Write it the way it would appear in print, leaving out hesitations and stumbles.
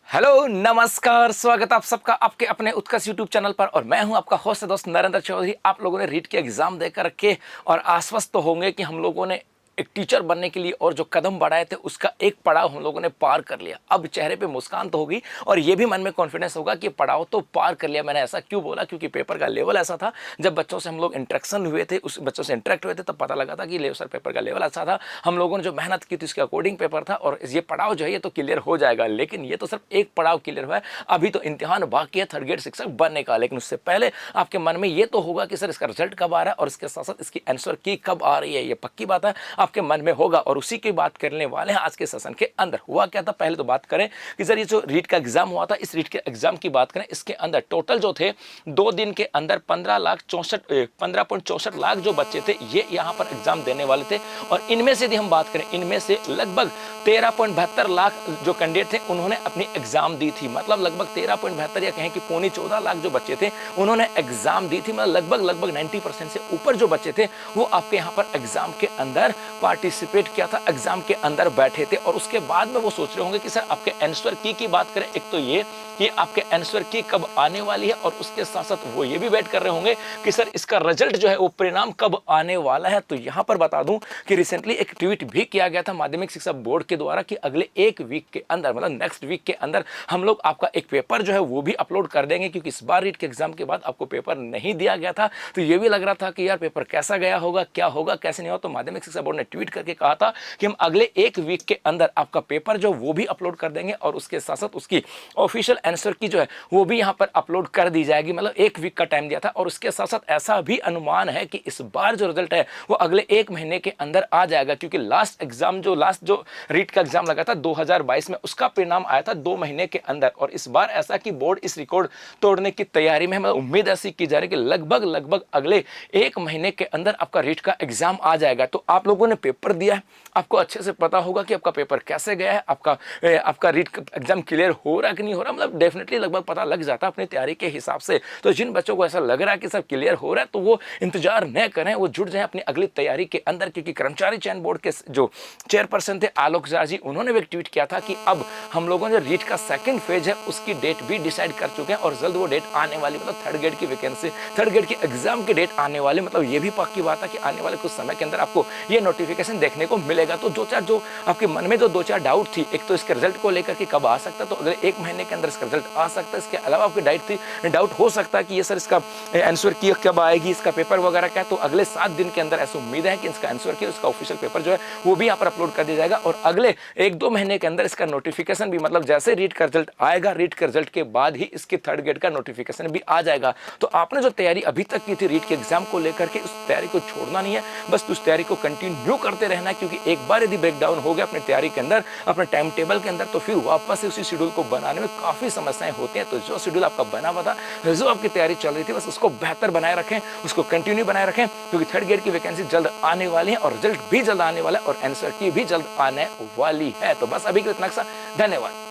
Hello नमस्कार, स्वागत आप सबका आपके अपने उत्कर्ष यूट्यूब चैनल पर। और मैं हूं आपका होस्ट दोस्त नरेंद्र चौधरी। आप लोगों ने रीट के एग्जाम देकर रखे और आश्वस्त तो होंगे कि हम लोगों ने एक टीचर बनने के लिए और जो कदम बढ़ाए थे उसका एक पड़ाव हम लोगों ने पार कर लिया। अब चेहरे पे मुस्कान तो होगी और ये भी मन में कॉन्फिडेंस होगा कि पड़ाव तो पार कर लिया। मैंने ऐसा क्यों बोला? क्योंकि पेपर का लेवल ऐसा था। जब बच्चों से हम लोग इंटरेक्शन हुए थे, उस बच्चों से इंटरेक्ट हुए थे, तब पता लगा था कि सर पेपर का लेवल अच्छा था। हम लोगों ने जो मेहनत की थी उसके अकॉर्डिंग पेपर था और ये पड़ाव जो है ये तो क्लियर हो जाएगा। लेकिन ये तो सिर्फ एक पड़ाव क्लियर हुआ है, अभी तो इम्तिहान बाकी है थर्ड ग्रेड शिक्षक बनने का। लेकिन उससे पहले आपके मन में ये तो होगा कि सर इसका रिजल्ट कब आ रहा है और इसके साथ साथ इसकी आंसर की कब आ रही है। ये पक्की बात है, आपके मन में होगा और उसी की बात करने वाले हैं आज के सेशन के अंदर। हुआ क्या था, पहले तो बात करें कि सर ये जो रीट का एग्जाम हुआ था, इस रीट के एग्जाम की बात करें, इसके अंदर टोटल जो थे 2 दिन के अंदर 15.64 लाख जो बच्चे थे ये यहाँ पर एग्जाम देने वाले थे। और इनमें से यदि हम बात करें, इनमें से लगभग 13.72 लाख जो कैंडिडेट थे उन्होंने अपनी एग्जाम दी थी। मतलब लगभग 13.72 या कहें कि 14.25 लाख जो बच्चे थे उन्होंने एग्जाम दी थी। मतलब लगभग 90% से ऊपर जो बच्चे थे वो आपके यहाँ पर एग्जाम के अंदर पार्टिसिपेट किया था, एग्जाम के अंदर बैठे थे। और उसके बाद में वो सोच रहे होंगे कि सर आपके आंसर की बात करें, एक तो ये कि आपके आंसर की कब आने वाली है और उसके साथ साथ वो ये भी वेट कर रहे होंगे कि सर इसका रिजल्ट जो है वो परिणाम कब आने वाला है। तो यहां पर बता दूं कि रिसेंटली एक ट्वीट भी किया गया था माध्यमिक शिक्षा बोर्ड के द्वारा कि अगले एक वीक के अंदर, मतलब नेक्स्ट वीक के अंदर हम लोग आपका एक पेपर जो है वो भी अपलोड कर देंगे। क्योंकि इस बार रीट के एग्जाम के बाद आपको पेपर नहीं दिया गया था, तो ये भी लग रहा था कि यार पेपर कैसा गया होगा, क्या होगा, कैसे नहीं होगा। तो माध्यमिक शिक्षा बोर्ड ने ट्वीट करके कहा था कि हम अगले एक वीक के अंदर आपका पेपर जो वो भी अपलोड कर देंगे और उसके साथ साथ उसकी ऑफिशियल आंसर की जो है वो भी यहाँ पर अपलोड कर दी जाएगी। मतलब एक वीक का टाइम दिया था। और उसके साथ साथ ऐसा भी अनुमान है कि इस बार जो रिजल्ट है वो अगले एक महीने के अंदर आ जाएगा। क्योंकि लास्ट जो रीट का एग्जाम लगा था 2022 में, उसका परिणाम आया था 2 महीने के अंदर। और इस बार ऐसा कि बोर्ड इस रिकॉर्ड तोड़ने की तैयारी में है। मतलब उम्मीद ऐसी की जा रही है कि लगभग अगले एक महीने के अंदर आपका रीट का एग्जाम आ जाएगा। तो आप लोगों ने पेपर दिया है, आपको अच्छे से पता होगा कि आपका पेपर कैसे गया है, आपका रीट एग्जाम क्लियर हो रहा है कि नहीं हो रहा। मतलब डेफिनेटली लगभग पता लग जाता है अपनी तैयारी के हिसाब से। तो जिन बच्चों को ऐसा लग रहा है कि सब क्लियर हो रहा है तो वो इंतजार न करें, वो जुट जाएं अपनी अगली तैयारी के अंदर। क्योंकि कर्मचारी चयन बोर्ड के जो चेयरपर्सन थे आलोक झा जी, उन्होंने भी एक ट्वीट किया था कि अब हम लोगों ने रीट का सेकंड फेज है उसकी डेट भी डिसाइड कर चुके हैं और जल्द वो डेट आने वाली। मतलब थर्ड ग्रेड की वैकेंसी, थर्ड ग्रेड की एग्जाम की डेट आने वाली। मतलब ये भी पक्की बात है कि आने वाले कुछ समय के अंदर आपको ये नोटिफिकेशन देखने को मिलेगा। तो जो आपके मन में जो 2-4 डाउट थी, एक तो इसके रिजल्ट को लेकर के कब आ सकता है, तो अगले एक महीने के अंदर इसका रिजल्ट आ सकता है। इसके अलावा आपकी डाउट हो सकता है कि ये सर इसका आंसर की कब आएगी, इसका पेपर वगैरह क्या है। तो अगले 7 दिन के अंदर ऐसी उम्मीद है कि इसका आंसर की उसका ऑफिशियल पेपर जो है वो भी यहाँ पर अपलोड कर दिया जाएगा। और अगले 1-2 महीने के अंदर इसका नोटिफिकेशन भी, मतलब जैसे रीट का रिजल्ट आएगा, रीट के रिजल्ट के बाद ही इसके थर्ड ग्रेड का नोटिफिकेशन भी आ जाएगा। तो आपने जो तैयारी अभी तक की थी रीट के एग्जाम को लेकर के, उस तैयारी को छोड़ना नहीं है, बस उस तैयारी को कंटिन्यू करते रहना है। क्योंकि एक बार यदि ब्रेकडाउन हो गया अपनी तैयारी के अंदर, अपने टाइम टेबल के अंदर, तो फिर वापस से उसी शेड्यूल को बनाने में काफी समस्याएं होती हैं। तो जो शेड्यूल आपका बना हुआ था, जो आपकी तैयारी चल रही थी, बस उसको बेहतर बनाए रखें, उसको कंटिन्यू बनाए रखें। क्योंकि थर्ड ग्रेड की वैकेंसी जल्द आने वाली है और रिजल्ट भी जल्द आने वाला है और आंसर की भी जल्द आने वाली है। तो बस अभी के लिए इतना सा, धन्यवाद।